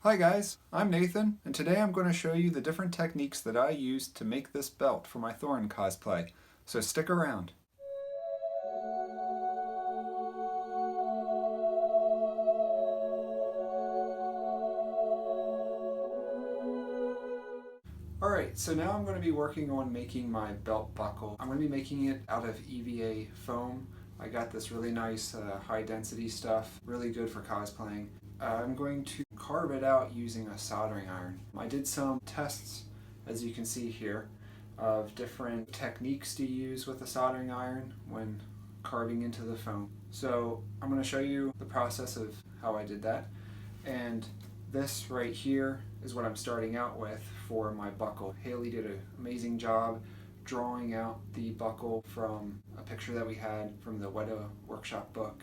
Hi guys, I'm Nathan, and today I'm going to show you the different techniques that I used to make this belt for my Thorin cosplay, so stick around. Alright, so now I'm going to be working on making my belt buckle. I'm going to be making it out of EVA Foam. I got this really nice high density stuff, really good for cosplaying. I'm going to carve it out using a soldering iron. I did some tests, as you can see here, of different techniques to use with a soldering iron when carving into the foam. So I'm going to show you the process of how I did that. And this right here is what I'm starting out with for my buckle. Haley did an amazing job drawing out the buckle from a picture that we had from the Weta workshop book.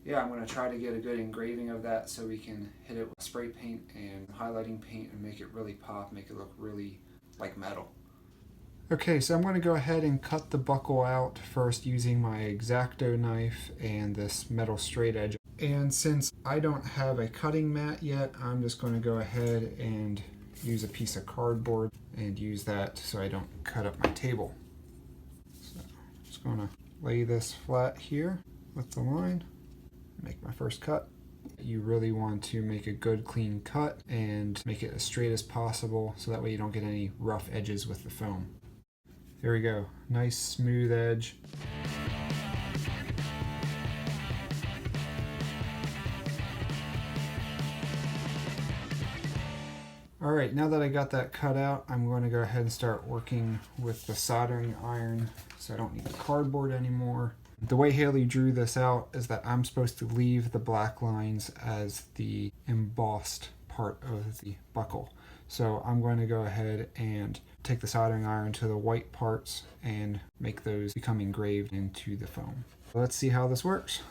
Yeah, I'm going to try to get a good engraving of that so we can hit it with spray paint and highlighting paint and make it really pop, make it look really like metal. Okay, so I'm going to go ahead and cut the buckle out first using my exacto knife and this metal straight edge. And since I don't have a cutting mat yet, I'm just going to go ahead and use a piece of cardboard and use that so I don't cut up my table. So I'm just going to lay this flat here with the line. Make my first cut. You really want to make a good clean cut and make it as straight as possible so that way you don't get any rough edges with the foam. There we go, nice smooth edge. Alright, now that I got that cut out, I'm going to go ahead and start working with the soldering iron so I don't need the cardboard anymore. The way Haley drew this out is that I'm supposed to leave the black lines as the embossed part of the buckle. So I'm going to go ahead and take the soldering iron to the white parts and make those become engraved into the foam. Let's see how this works.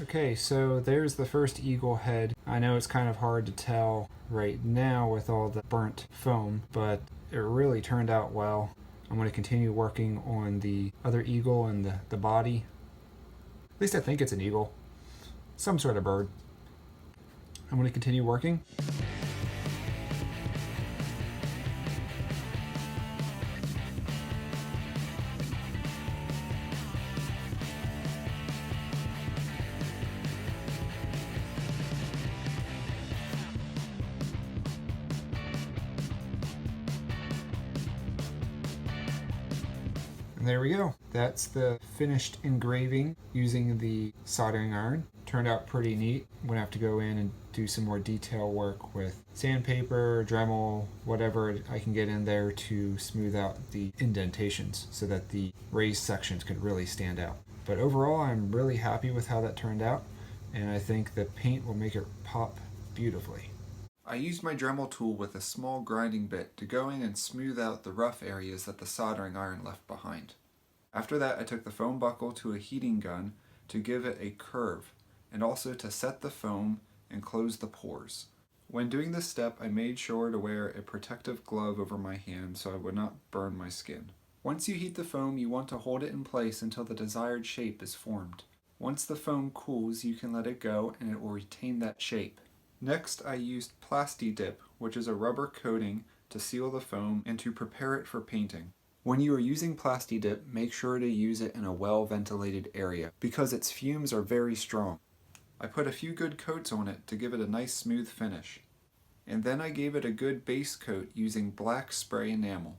Okay, so there's the first eagle head. I know it's kind of hard to tell right now with all the burnt foam, but it really turned out well. I'm going to continue working on the other eagle and the body. At least I think it's an eagle. Some sort of bird. I'm going to continue working. And there we go. That's the finished engraving using the soldering iron. Turned out pretty neat. I'm gonna have to go in and do some more detail work with sandpaper, Dremel, whatever I can get in there to smooth out the indentations so that the raised sections could really stand out. But overall, I'm really happy with how that turned out, and I think the paint will make it pop beautifully. I used my Dremel tool with a small grinding bit to go in and smooth out the rough areas that the soldering iron left behind. After that, I took the foam buckle to a heating gun to give it a curve, and also to set the foam and close the pores. When doing this step, I made sure to wear a protective glove over my hand so I would not burn my skin. Once you heat the foam, you want to hold it in place until the desired shape is formed. Once the foam cools, you can let it go and it will retain that shape. Next, I used plasti-dip, which is a rubber coating to seal the foam and to prepare it for painting. When you are using plasti-dip, make sure to use it in a well-ventilated area because its fumes are very strong. I put a few good coats on it to give it a nice smooth finish. And then I gave it a good base coat using black spray enamel.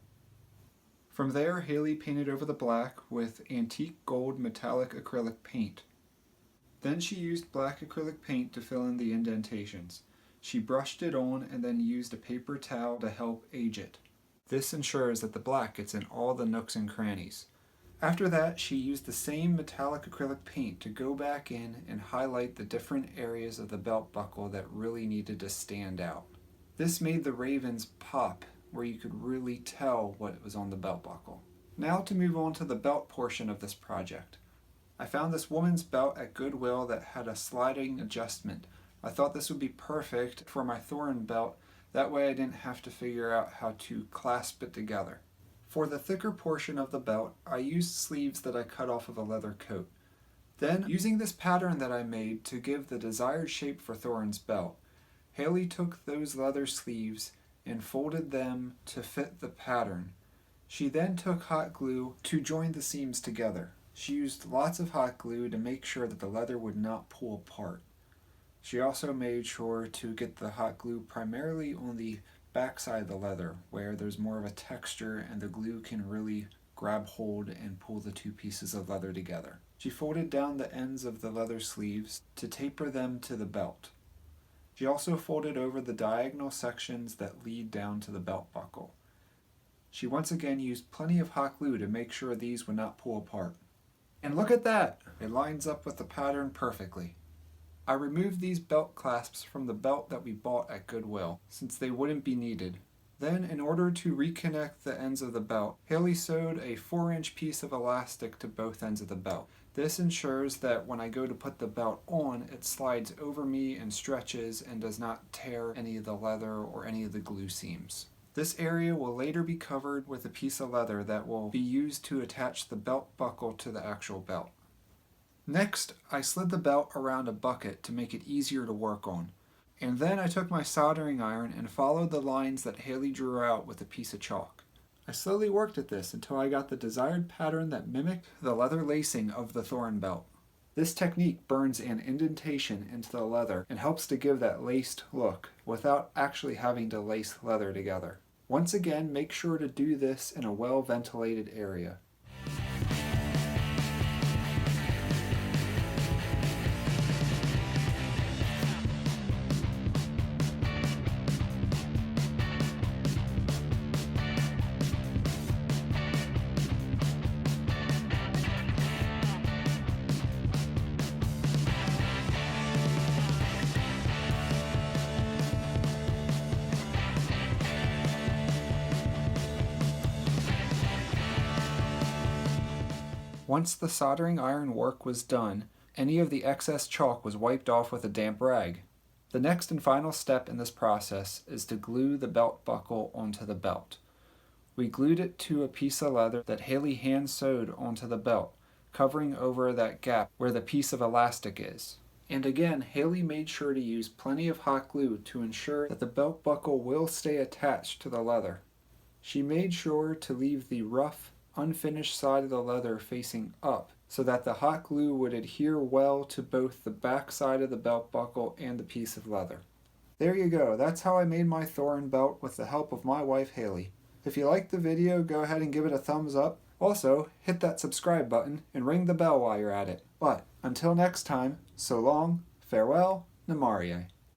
From there, Haley painted over the black with antique gold metallic acrylic paint. Then she used black acrylic paint to fill in the indentations. She brushed it on and then used a paper towel to help age it. This ensures that the black gets in all the nooks and crannies. After that, she used the same metallic acrylic paint to go back in and highlight the different areas of the belt buckle that really needed to stand out. This made the ravens pop, where you could really tell what was on the belt buckle. Now to move on to the belt portion of this project. I found this woman's belt at Goodwill that had a sliding adjustment. I thought this would be perfect for my Thorin belt, that way I didn't have to figure out how to clasp it together. For the thicker portion of the belt, I used sleeves that I cut off of a leather coat. Then, using this pattern that I made to give the desired shape for Thorin's belt, Haley took those leather sleeves and folded them to fit the pattern. She then took hot glue to join the seams together. She used lots of hot glue to make sure that the leather would not pull apart. She also made sure to get the hot glue primarily on the backside of the leather, where there's more of a texture and the glue can really grab hold and pull the two pieces of leather together. She folded down the ends of the leather sleeves to taper them to the belt. She also folded over the diagonal sections that lead down to the belt buckle. She once again used plenty of hot glue to make sure these would not pull apart. And look at that! It lines up with the pattern perfectly. I removed these belt clasps from the belt that we bought at Goodwill, since they wouldn't be needed. Then, in order to reconnect the ends of the belt, Haley sewed a 4-inch piece of elastic to both ends of the belt. This ensures that when I go to put the belt on, it slides over me and stretches and does not tear any of the leather or any of the glue seams. This area will later be covered with a piece of leather that will be used to attach the belt buckle to the actual belt. Next, I slid the belt around a bucket to make it easier to work on. And then I took my soldering iron and followed the lines that Haley drew out with a piece of chalk. I slowly worked at this until I got the desired pattern that mimicked the leather lacing of the Thorin belt. This technique burns an indentation into the leather and helps to give that laced look without actually having to lace leather together. Once again, make sure to do this in a well-ventilated area. Once the soldering iron work was done, any of the excess chalk was wiped off with a damp rag. The next and final step in this process is to glue the belt buckle onto the belt. We glued it to a piece of leather that Haley hand sewed onto the belt, covering over that gap where the piece of elastic is. And again, Haley made sure to use plenty of hot glue to ensure that the belt buckle will stay attached to the leather. She made sure to leave the rough, unfinished side of the leather facing up so that the hot glue would adhere well to both the back side of the belt buckle and the piece of leather. There you go, that's how I made my Thorin belt with the help of my wife Haley. If you liked the video, go ahead and give it a thumbs up. Also, hit that subscribe button and ring the bell while you're at it. But until next time, so long, farewell, Namarie.